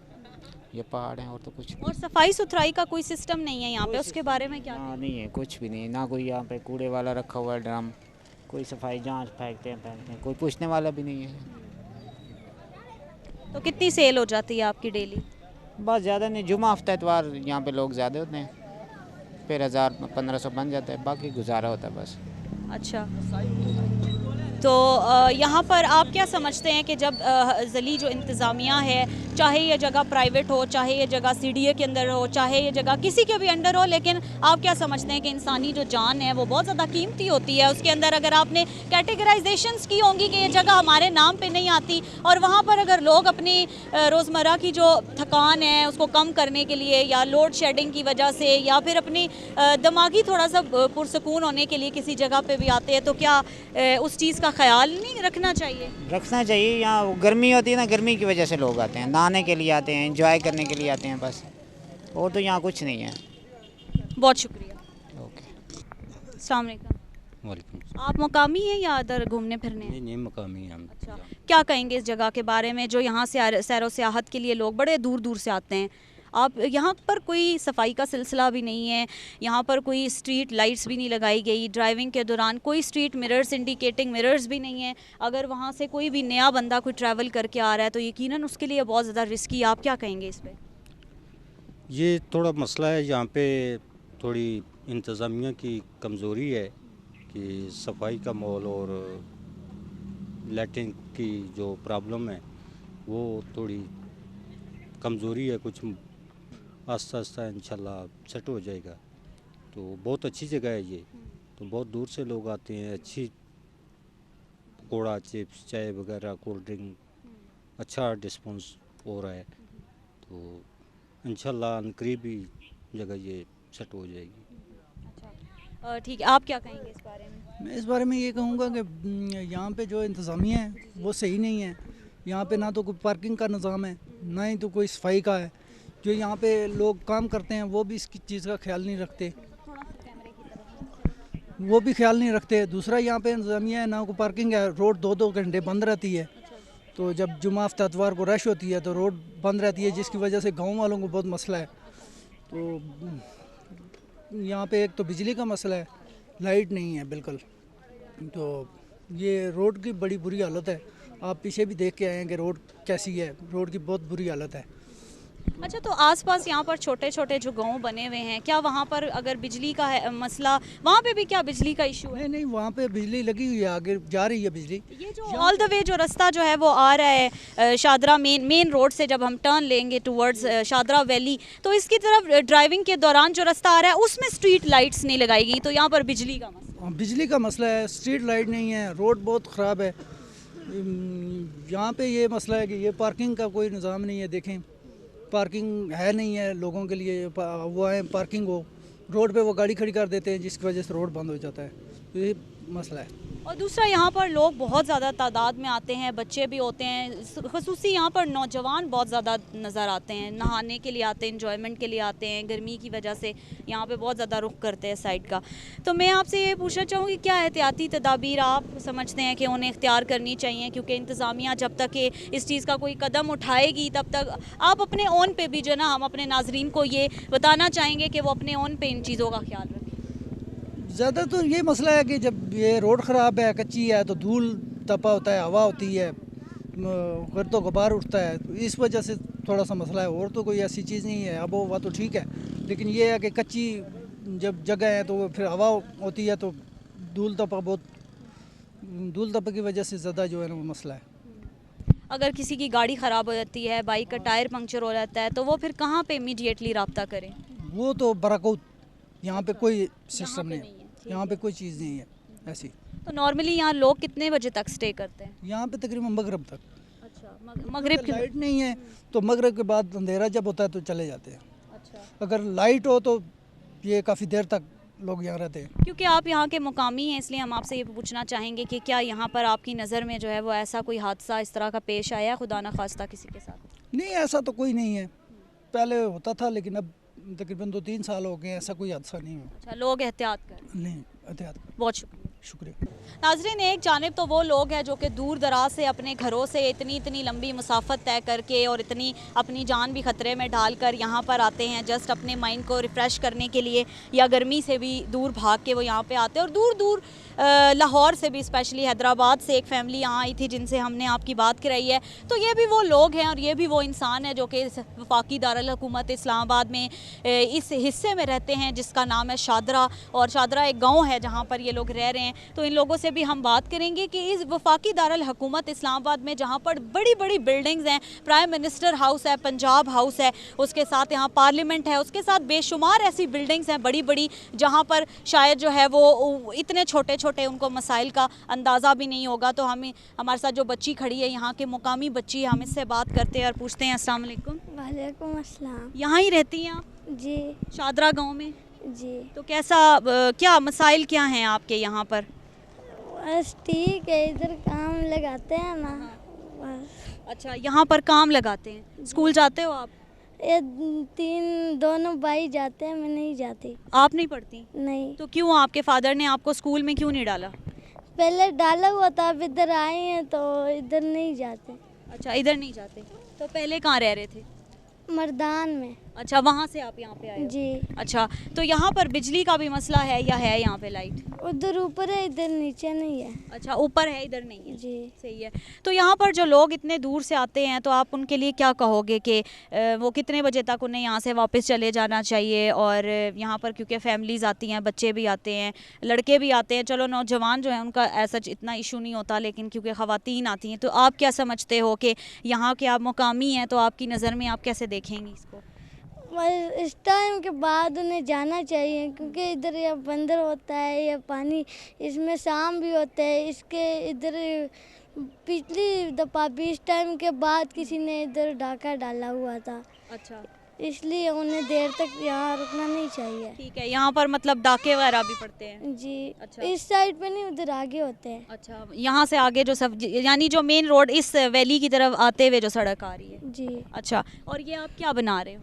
ये पहाड़ हैं और तो कुछ नहीं। और सफाई सुथराई का कोई सिस्टम नहीं है यहाँ पे, उसके बारे में क्या? नहीं है, कुछ भी नहीं, ना कोई यहाँ पे कूड़े वाला रखा हुआ है ड्रम, कोई सफाई जहाँ फेंकते हैं, कोई पूछने वाला भी नहीं है। तो कितनी सेल हो जाती है आपकी डेली? बस ज़्यादा नहीं, जुमा हफ्ता इतवार यहाँ पे लोग ज़्यादा होते हैं, फिर 1000-1500 बन जाता है, बाकी गुजारा होता है बस। अच्छा, तो यहाँ पर आप क्या समझते हैं कि जब ज़ली जो इंतज़ामिया है, चाहे ये जगह प्राइवेट हो, चाहे ये जगह CDA के अंदर हो, चाहे ये जगह किसी के भी अंडर हो, लेकिन आप क्या समझते हैं कि इंसानी जो जान है वो बहुत ज़्यादा कीमती होती है, उसके अंदर अगर आपने कैटेगराइजेशंस की होंगी कि ये जगह हमारे नाम पे नहीं आती, और वहाँ पर अगर लोग अपनी रोज़मर्रा की जो थकान है उसको कम करने के लिए या लोड शेडिंग की वजह से या फिर अपनी दिमागी थोड़ा सा पुरसकून होने के लिए किसी जगह पे भी आते हैं, तो क्या उस चीज़ का ख्याल नहीं रखना चाहिए? रखना चाहिए। यहाँ गर्मी होती है ना, गर्मी की वजह से लोग आते हैं, नहाने के लिए आते हैं, एंजॉय करने के लिए आते हैं बस, और तो यहाँ कुछ नहीं है। बहुत शुक्रिया। ओके, अस्सलाम वालेकुम। वालेकुम। आप मकामी हैं या इधर घूमने फिरने? नहीं, मकामी हैं हम। अच्छा, क्या कहेंगे इस जगह के बारे में जो यहाँ से सैर व सियाहत के लिए लोग बड़े दूर दूर से आते हैं? आप यहाँ पर कोई सफाई का सिलसिला भी नहीं है, यहाँ पर कोई स्ट्रीट लाइट्स भी नहीं लगाई गई, ड्राइविंग के दौरान कोई स्ट्रीट मिरर्स इंडिकेटिंग मिरर्स भी नहीं है। अगर वहाँ से कोई भी नया बंदा कोई ट्रैवल करके आ रहा है तो यकीनन उसके लिए बहुत ज़्यादा रिस्की। आप क्या कहेंगे इस पर? ये थोड़ा मसला है, यहाँ पे थोड़ी इंतज़ामिया की कमज़ोरी है कि सफाई का माहौल और लैट्रिन की जो प्रॉब्लम है वो थोड़ी कमज़ोरी है। कुछ आस्ता आस्ता इंशाल्लाह सेट हो जाएगा। तो बहुत अच्छी जगह है ये, तो बहुत दूर से लोग आते हैं। अच्छी पकौड़ा, चिप्स, चाय वगैरह, कोल्ड ड्रिंक, अच्छा रिस्पॉन्स हो रहा है। तो इंशाल्लाह अनकरीब ही जगह ये सेट हो जाएगी। ठीक है, आप क्या कहेंगे इस बारे में? मैं इस बारे में ये कहूँगा कि यहाँ पे जो इंतज़ामिया है वो सही नहीं है। यहाँ पे ना तो कोई पार्किंग का निज़ाम है, ना ही तो कोई सफाई का है। जो यहाँ पे लोग काम करते हैं वो भी इसकी चीज़ का ख्याल नहीं रखते, वो भी ख्याल नहीं रखते। दूसरा यहाँ पे इंतज़ामिया है, ना कोई पार्किंग है, रोड 2-2 घंटे बंद रहती है। तो जब जुमा हफ्ता इतवार को रश होती है तो रोड बंद रहती है, जिसकी वजह से गाँव वालों को बहुत मसला है। तो यहाँ पे एक तो बिजली का मसला है, लाइट नहीं है बिल्कुल। तो ये रोड की बड़ी बुरी हालत है। आप पीछे भी देख के आए हैं कि रोड कैसी है, रोड की बहुत बुरी हालत है। अच्छा, तो आसपास यहाँ पर छोटे छोटे जो गांव बने हुए हैं, क्या वहाँ पर अगर बिजली का है मसला, वहाँ पे भी क्या बिजली का इशू है? नहीं, वहाँ पे बिजली लगी हुई है, आगे जा रही है बिजली। ये जो ऑल द वे जो रास्ता जो है वो आ रहा है शादरा मेन रोड से, जब हम टर्न लेंगे टूवर्ड्स शादरा वैली, तो इसकी तरफ ड्राइविंग के दौरान जो रास्ता आ रहा है उसमें स्ट्रीट लाइट्स नहीं लगाई गई, तो यहाँ पर बिजली का मसला? बिजली का मसला है, स्ट्रीट लाइट नहीं है, रोड बहुत ख़राब है। यहाँ पे ये मसला है कि ये पार्किंग का कोई निज़ाम नहीं है। देखें, पार्किंग है नहीं है लोगों के लिए, वो है पार्किंग हो, रोड पे वो गाड़ी खड़ी कर देते हैं, जिसकी वजह से रोड बंद हो जाता है। तो ये मसला है। और दूसरा, यहाँ पर लोग बहुत ज़्यादा तादाद में आते हैं, बच्चे भी होते हैं, ख़ुसूसी यहाँ पर नौजवान बहुत ज़्यादा नज़र आते हैं, नहाने के लिए आते हैं, इंजॉयमेंट के लिए आते हैं। गर्मी की वजह से यहाँ पे बहुत ज़्यादा रुख करते हैं साइड का। तो मैं आपसे ये पूछना चाहूँगी, क्या एहतियाती तदाबीर आप समझते हैं कि उन्हें इख्तियार करनी चाहिए? क्योंकि इंतज़ामिया जब तक इस चीज़ का कोई कदम उठाएगी तब तक आप अपने ओन पे भी जो ना, हम अपने नाजरीन को ये बताना चाहेंगे कि वो अपने ओन पे इन चीज़ों का ख्याल रखें। ज़्यादा तो ये मसला है कि जब ये रोड ख़राब है, कच्ची है, तो धूल तपा होता है, हवा होती है, गर्द गुबार उठता है, तो इस वजह से थोड़ा सा मसला है। और तो कोई ऐसी चीज़ नहीं है। अब वो तो ठीक है, लेकिन ये है कि कच्ची जब जगह है तो फिर हवा होती है, तो धूल तपा की वजह से ज़्यादा जो है ना वो मसला है। अगर किसी की गाड़ी ख़राब हो जाती है, बाइक का टायर पंक्चर हो जाता है, तो वो फिर कहाँ पे इमीडिएटली रब्ता करें? वो तो बराकौत, यहाँ पे कोई सिस्टम नहीं है, यहाँ पे कोई चीज़ नहीं है ऐसी। तो नॉर्मली यहाँ लोग कितने बजे तक स्टे करते हैं? यहाँ पे तकरीबन मगरिब तक। अच्छा, मगरिब की लाइट नहीं है तो मगरिब के बाद अंधेरा जब होता है तो चले जाते हैं। अच्छा, अगर लाइट हो तो ये काफ़ी देर तक लोग यहाँ रहते हैं। क्योंकि आप यहाँ के मुकामी हैं, इसलिए हम आपसे ये पूछना चाहेंगे कि क्या यहाँ पर आपकी नज़र में जो है वो ऐसा कोई हादसा इस तरह का पेश आया, खुदा न खास्ता किसी के साथ? नहीं, ऐसा तो कोई नहीं है। पहले होता था, लेकिन अब तकरीबन 2-3 साल हो गए, ऐसा कोई हादसा नहीं हुआ। अच्छा, लोग एहतियात करें। नहीं, एहतियात करें। बहुत शुक्रिया। शुक्रिया। नाज़रीन, एक जानिब तो वो लोग हैं जो कि दूर दराज से अपने घरों से इतनी लंबी मुसाफत तय करके और इतनी अपनी जान भी ख़तरे में डालकर यहाँ पर आते हैं, जस्ट अपने माइंड को रिफ़्रेश करने के लिए, या गर्मी से भी दूर भाग के वो यहाँ पे आते हैं। और दूर दूर लाहौर से भी, स्पेशली हैदराबाद से एक फ़ैमिली यहाँ आई थी जिनसे हमने आपकी बात कराई है। तो ये भी वो लोग हैं और ये भी वो इंसान है जो कि वफाकी दारुल हुकूमत इस्लामाबाद में इस हिस्से में रहते हैं जिसका नाम है शादरा। और शादरा एक गाँव है जहाँ पर ये लोग रह रहे हैं। तो इन लोगों से भी हम बात करेंगे कि इस वफाकी दारुल हुकूमत इस्लामाबाद में जहाँ पर बड़ी बड़ी बिल्डिंग्स हैं, प्राइम मिनिस्टर हाउस है, पंजाब हाउस है, उसके साथ यहाँ पार्लियामेंट है, उसके साथ बेशुमार ऐसी बिल्डिंग्स हैं बड़ी बड़ी जहाँ पर शायद जो है वो इतने छोटे छोटे उनको मसाइल का अंदाज़ा भी नहीं होगा। तो हमारे साथ जो बच्ची खड़ी है, यहाँ के मुकामी बच्ची है, हम इससे बात करते हैं और पूछते हैं। अस्सलाम वालेकुम। वालेकुम अस्सलाम। यहाँ ही रहती हैं आप? जी। शादरा गाँव में? जी। तो कैसा, क्या मसाइल क्या हैं आपके यहाँ पर? बस ठीक है, इधर काम लगाते हैं ना बस। अच्छा, यहाँ पर काम लगाते हैं। स्कूल जाते हो आप? ये दोनों भाई जाते हैं, मैं नहीं जाती। आप नहीं पढ़ती? नहीं। तो क्यों, आपके फादर ने आपको स्कूल में क्यों नहीं डाला? पहले डाला हुआ था, अब इधर आए हैं तो इधर नहीं जाते। अच्छा, इधर नहीं जाते। तो पहले कहाँ रह रहे थे? मर्दान में। अच्छा, वहाँ से आप यहाँ पे आए हो? जी। अच्छा, तो यहाँ पर बिजली का भी मसला है या है यहाँ पे लाइट? उधर ऊपर है, इधर नीचे नहीं है। अच्छा, ऊपर है, इधर नहीं है। जी। सही है। तो यहाँ पर जो लोग इतने दूर से आते हैं, तो आप उनके लिए क्या कहोगे कि वो कितने बजे तक उन्हें यहाँ से वापस चले जाना चाहिए? और यहाँ पर क्योंकि फैमिलीज़ आती हैं, बच्चे भी आते हैं, लड़के भी आते हैं, चलो नौजवान जो है उनका ऐसा इतना इशू नहीं होता, लेकिन क्योंकि ख़वातीन आती हैं, तो आप क्या समझते हो कि यहाँ के आप मुकामी हैं, तो आपकी नज़र में आप कैसे देखेंगी इसको? इस टाइम के बाद उन्हें जाना चाहिए, क्योंकि इधर या बंदर होता है या पानी, इसमें शाम भी होता है। इसके इधर पिछली दफ़ा भी इस टाइम के बाद किसी ने इधर डाका डाला हुआ था। अच्छा, इसलिए उन्हें देर तक यहाँ रुकना नहीं चाहिए। ठीक है, यहाँ पर मतलब डाके वगैरह भी पड़ते हैं? जी। अच्छा। इस साइड पे नहीं, उधर आगे होते हैं। अच्छा, यहाँ से आगे जो सब यानी जो मेन रोड इस वैली की तरफ आते हुए जो सड़क आ रही है? जी। अच्छा, और ये आप क्या बना रहे हो?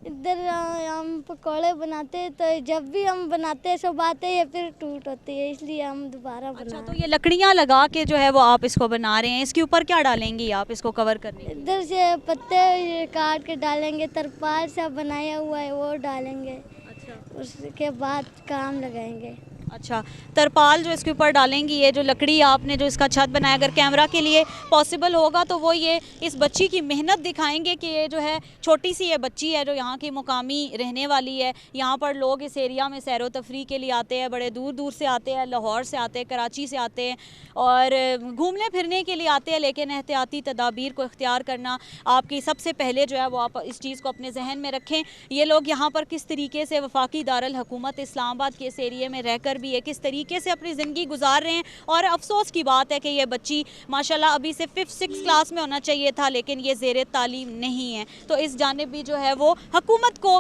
इधर हम पकौड़े बनाते हैं, तो जब भी हम बनाते हैं सब आते हैं फिर टूट होती है, इसलिए हम दोबारा अच्छा, तो ये लकड़ियाँ लगा के जो है वो आप इसको बना रहे हैं, इसके ऊपर क्या डालेंगी आप इसको कवर करने? इधर से पत्ते काट के डालेंगे, तरपाल सा बनाया हुआ है वो डालेंगे। अच्छा। उसके बाद काम लगाएंगे। अच्छा, तरपाल जो इसके ऊपर डालेंगी, ये जो लकड़ी आपने जो इसका छत बनाया, अगर कैमरा के लिए पॉसिबल होगा तो वो ये इस बच्ची की मेहनत दिखाएंगे कि ये जो है छोटी सी ये बच्ची है जो यहाँ की मुकामी रहने वाली है। यहाँ पर लोग इस एरिया में सैरो तफरी के लिए आते हैं, बड़े दूर दूर से आते हैं, लाहौर से आते हैं, कराची से आते हैं और घूमने फिरने के लिए आते हैं, लेकिन एहतियाती तदाबीर को इख्तियार करना आपकी सबसे पहले जो है वो आप इस चीज़ को अपने जहन में रखें। ये लोग यहाँ पर किस तरीके से वफाकी दारुल हुकूमत इस्लामाबाद के इस एरिए में रहकर भी है, किस तरीके से अपनी ज़िंदगी गुजार रहे हैं। और अफसोस की बात है कि ये बच्ची माशाल्लाह अभी से 5th-6th क्लास में होना चाहिए था, लेकिन ये ज़ेरे तालीम नहीं है। तो इस जानिब भी जो है वो हुकूमत को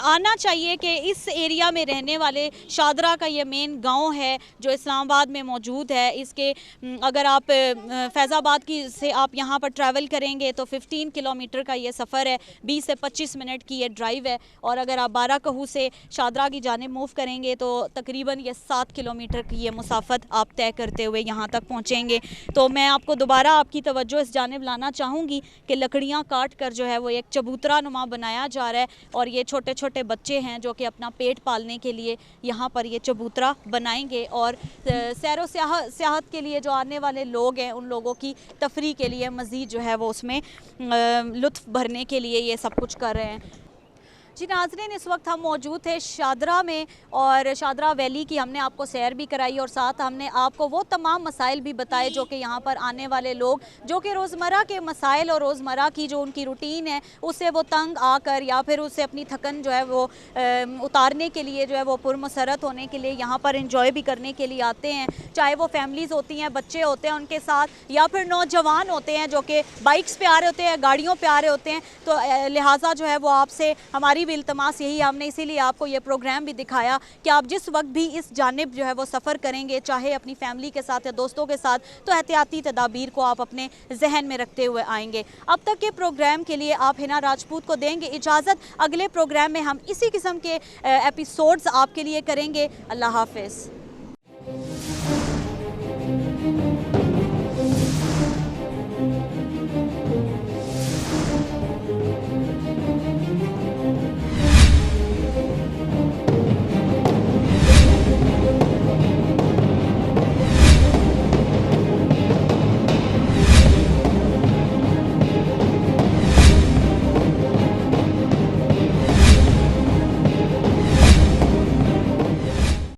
आना चाहिए कि इस एरिया में रहने वाले शादरा का ये मेन गांव है जो इस्लामाबाद में मौजूद है, इसके अगर आप फैज़ाबाद की से आप यहाँ पर ट्रैवल करेंगे तो 15 किलोमीटर का ये सफ़र है, 20 से 25 मिनट की ये ड्राइव है। और अगर आप बाराकहू से शादरा की जानिब मूव करेंगे तो तकरीबन ये 7 किलोमीटर की ये मुसाफत आप तय करते हुए यहाँ तक पहुँचेंगे। तो मैं आपको दोबारा आपकी तवज्जो इस जानिब लाना चाहूँगी कि लकड़ियाँ काट कर जो है वो एक चबूतरा नुमा बनाया जा रहा है और ये छोटे छोटे बच्चे हैं जो कि अपना पेट पालने के लिए यहाँ पर ये चबूतरा बनाएंगे और सैरो सियाहत के लिए जो आने वाले लोग हैं उन लोगों की तफरी के लिए मज़ीद जो है वो उसमें लुत्फ़ भरने के लिए ये सब कुछ कर रहे हैं। जी नाज़रीन, इस वक्त हम मौजूद थे शादरा में और शादरा वैली की हमने आपको सैर भी कराई और साथ हमने आपको वो तमाम मसाइल भी बताए जो कि यहाँ पर आने वाले लोग जो कि रोज़मर्रा के मसाइल और रोज़मर्रा की जो उनकी रूटीन है उससे वो तंग आकर या फिर उससे अपनी थकन जो है वो उतारने के लिए जो है वो पुरमसरत होने के लिए यहाँ पर इंजॉय भी करने के लिए आते हैं। चाहे वो फैमिलीज़ होती हैं, बच्चे होते हैं उनके साथ, या फिर नौजवान होते हैं जो कि बाइक्स पे आ रहे होते हैं, गाड़ियों पे आ रहे होते हैं। तो लिहाजा जो है वो आपसे हमारी इल्तमास यही, हमने इसीलिए आपको ये प्रोग्राम भी दिखाया कि आप जिस वक्त भी इस जानिब जो है वो सफ़र करेंगे, चाहे अपनी फैमिली के साथ या दोस्तों के साथ, तो एहतियाती तदाबीर को आप अपने जहन में रखते हुए आएंगे। अब तक के प्रोग्राम के लिए आप हिना राजपूत को देंगे इजाज़त। अगले प्रोग्राम में हम इसी किस्म के एपिसोड्स आपके लिए करेंगे। अल्लाह हाफिज़।